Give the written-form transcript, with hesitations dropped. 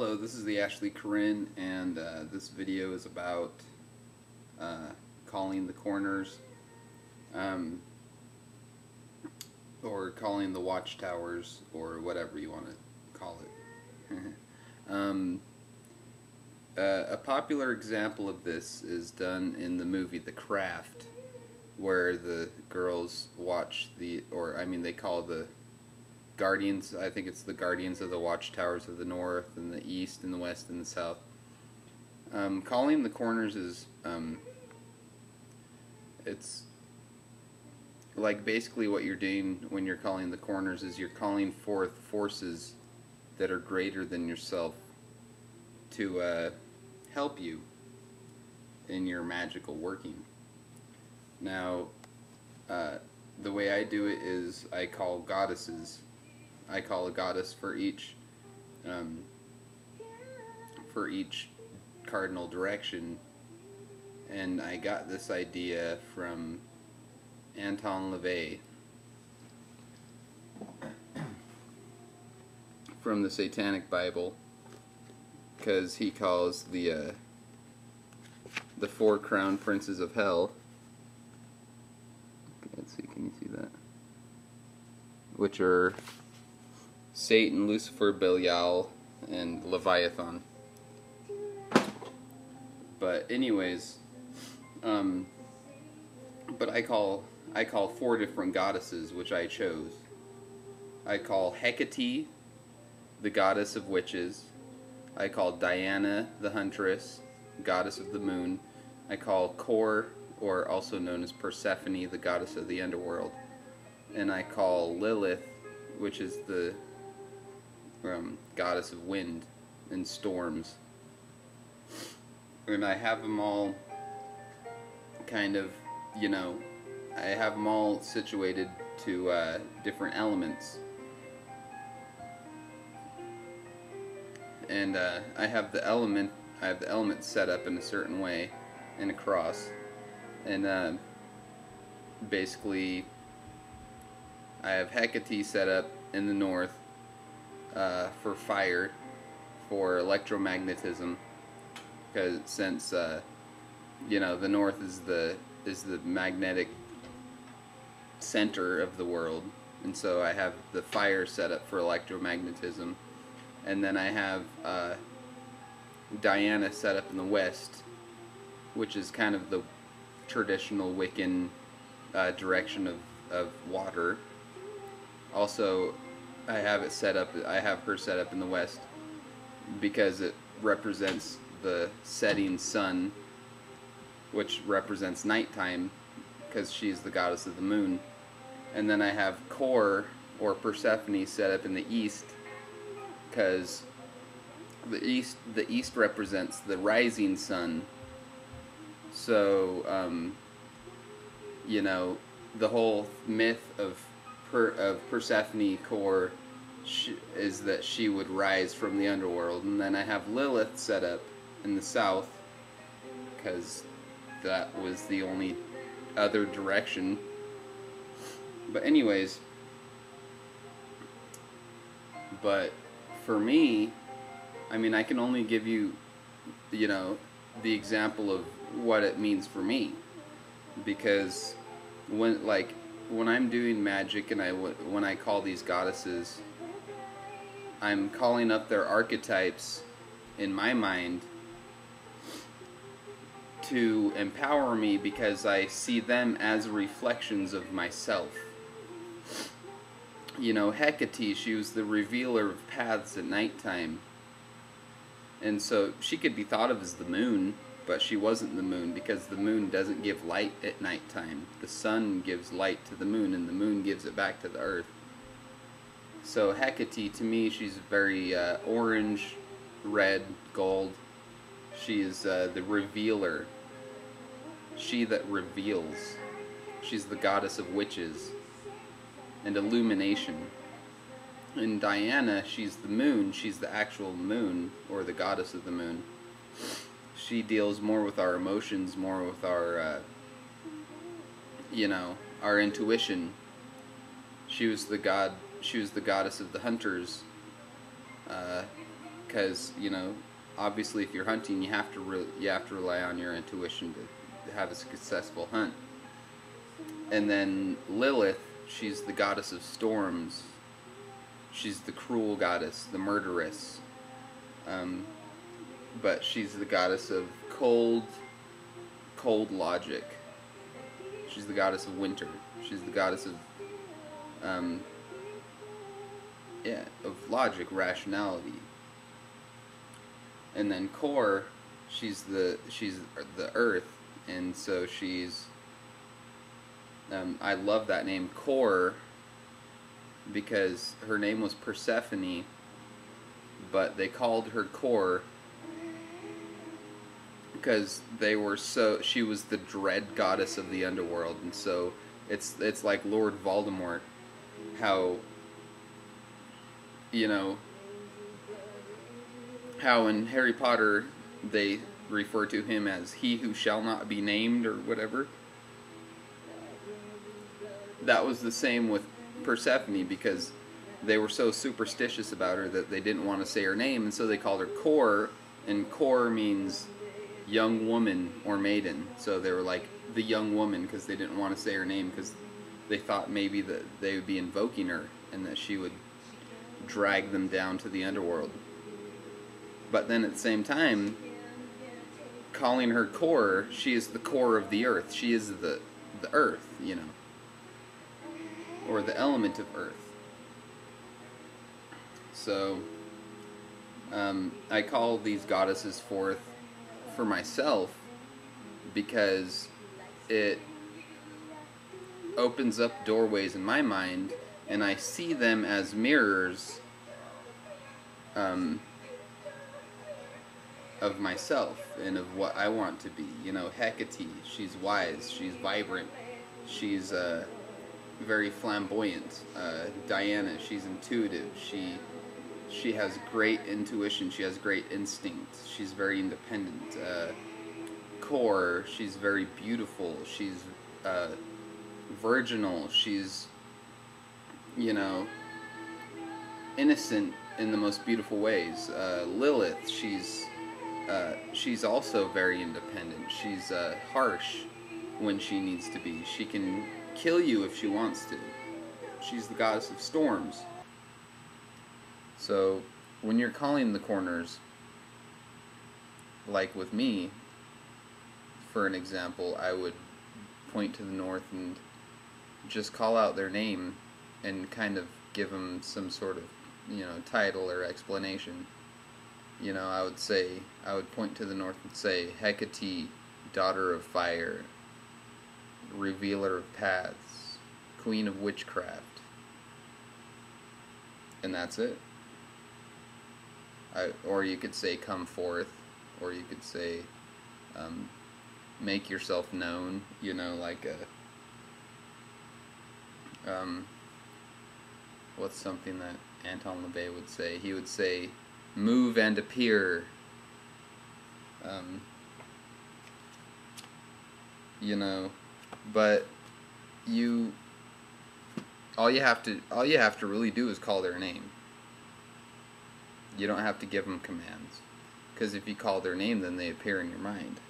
Hello, this is the Ashley Corinne, and this video is about calling the corners, or calling the watchtowers, or whatever you want to call it. A popular example of this is done in the movie The Craft, where the girls watch they call the Guardians, I think it's the Guardians of the Watchtowers of the North and the East and the West and the South. Calling the corners is, it's like basically what you're doing when you're calling the corners is you're calling forth forces that are greater than yourself to help you in your magical working. Now, the way I do it is I call goddesses. I call a goddess for each cardinal direction, and I got this idea from Anton LaVey from the Satanic Bible, because he calls the four crowned princes of hell. Let's see, can you see that? Which are Satan, Lucifer, Belial, and Leviathan. But anyways, but I call four different goddesses, which I chose. I call Hecate, the goddess of witches. I call Diana, the huntress, goddess of the moon. I call Kor, or also known as Persephone, the goddess of the underworld. And I call Lilith, which is the goddess of wind and storms. And I have them all kind of, I have them all situated to different elements. And I have the element set up in a certain way, in a cross. And basically, I have Hecate set up in the north for fire, for electromagnetism, because since the north is the magnetic center of the world, and so I have the fire set up for electromagnetism. And then I have Diana set up in the west, which is kind of the traditional Wiccan direction of water. Also, I have her set up in the west because it represents the setting sun, which represents nighttime, because she's the goddess of the moon. And then I have Kor, or Persephone, set up in the east, because the east represents the rising sun. So the whole myth of Persephone, Kor, is that she would rise from the underworld. And then I have Lilith set up in the south, because that was the only other direction. But anyways, but for me, I can only give you, the example of what it means for me, because when I'm doing magic and when I call these goddesses, I'm calling up their archetypes in my mind to empower me, because I see them as reflections of myself. Hecate, she was the revealer of paths at nighttime, and so she could be thought of as the moon, but she wasn't the moon, because the moon doesn't give light at nighttime. The sun gives light to the moon, and the moon gives it back to the earth. So Hecate, to me, she's very orange, red, gold. She is the revealer. She that reveals. She's the goddess of witches and illumination. And Diana, she's the moon. She's the actual moon, or the goddess of the moon. She deals more with our emotions, more with our, our intuition. She was the goddess of the hunters, because you know, obviously, if you're hunting, you have to rely on your intuition to have a successful hunt. And then Lilith, she's the goddess of storms. She's the cruel goddess, the murderess. But she's the goddess of cold logic. She's the goddess of winter. She's the goddess of, of logic, rationality. And then Kor, she's the earth, and so she's. I love that name, Kor, because her name was Persephone, but they called her Kor because she was the dread goddess of the underworld, and so it's like Lord Voldemort, how, you know, how in Harry Potter they refer to him as he who shall not be named or whatever. That was the same with Persephone, because they were so superstitious about her that they didn't want to say her name, and so they called her Kor, and Kor means young woman or maiden. So they were like the young woman because they didn't want to say her name, because they thought maybe that they would be invoking her and that she would drag them down to the underworld. But then at the same time, calling her Kor, she is the core of the earth. She is the earth, you know, or the element of earth. So I call these goddesses forth for myself because it opens up doorways in my mind, and I see them as mirrors of myself and of what I want to be. You know, Hecate, she's wise, she's vibrant, she's very flamboyant. Diana, she's intuitive, she has great intuition, she has great instinct, she's very independent. Kor, she's very beautiful, she's virginal, she's, you know, innocent in the most beautiful ways. Lilith, she's also very independent. She's harsh when she needs to be. She can kill you if she wants to. She's the goddess of storms. So when you're calling the corners, like with me, for an example, I would point to the north and just call out their name and kind of give them some sort of, you know, title or explanation. You know, I would point to the north and say, Hecate, daughter of fire, revealer of paths, queen of witchcraft. And that's it. Or you could say, come forth, or you could say, make yourself known, you know, like what's something that Anton LaVey would say? He would say, move and appear. You know, but all you have to really do is call their name. You don't have to give them commands, because if you call their name, then they appear in your mind.